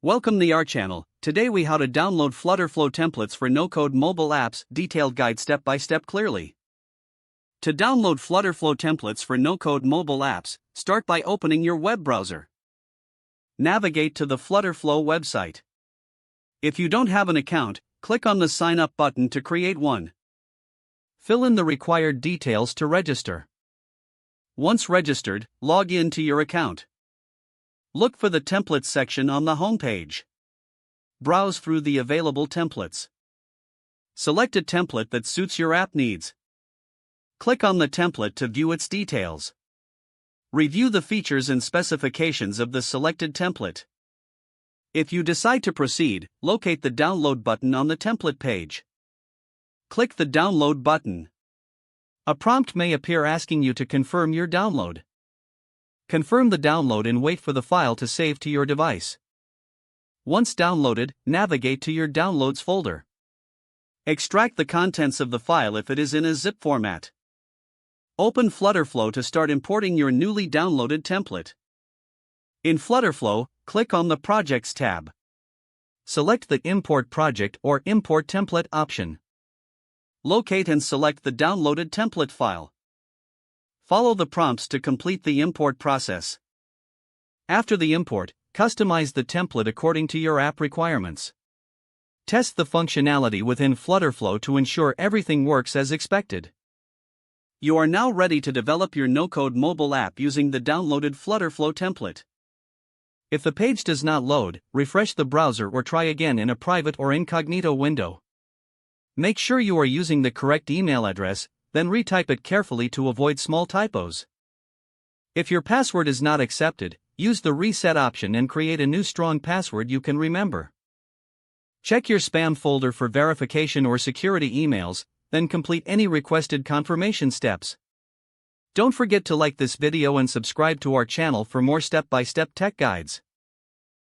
Welcome to our channel. Today we how to download FlutterFlow templates for no-code mobile apps, detailed guide step by step clearly. To download FlutterFlow templates for no-code mobile apps, start by opening your web browser. Navigate to the FlutterFlow website. If you don't have an account, click on the Sign Up button to create one. Fill in the required details to register. Once registered, log in to your account. Look for the Templates section on the home page. Browse through the available templates. Select a template that suits your app needs. Click on the template to view its details. Review the features and specifications of the selected template. If you decide to proceed, locate the Download button on the template page. Click the Download button. A prompt may appear asking you to confirm your download. Confirm the download and wait for the file to save to your device. Once downloaded, navigate to your Downloads folder. Extract the contents of the file if it is in a zip format. Open FlutterFlow to start importing your newly downloaded template. In FlutterFlow, click on the Projects tab. Select the Import Project or Import Template option. Locate and select the downloaded template file. Follow the prompts to complete the import process. After the import, customize the template according to your app requirements. Test the functionality within FlutterFlow to ensure everything works as expected. You are now ready to develop your no-code mobile app using the downloaded FlutterFlow template. If the page does not load, refresh the browser or try again in a private or incognito window. Make sure you are using the correct email address, then retype it carefully to avoid small typos. If your password is not accepted, use the reset option and create a new strong password you can remember. Check your spam folder for verification or security emails, then complete any requested confirmation steps. Don't forget to like this video and subscribe to our channel for more step-by-step tech guides.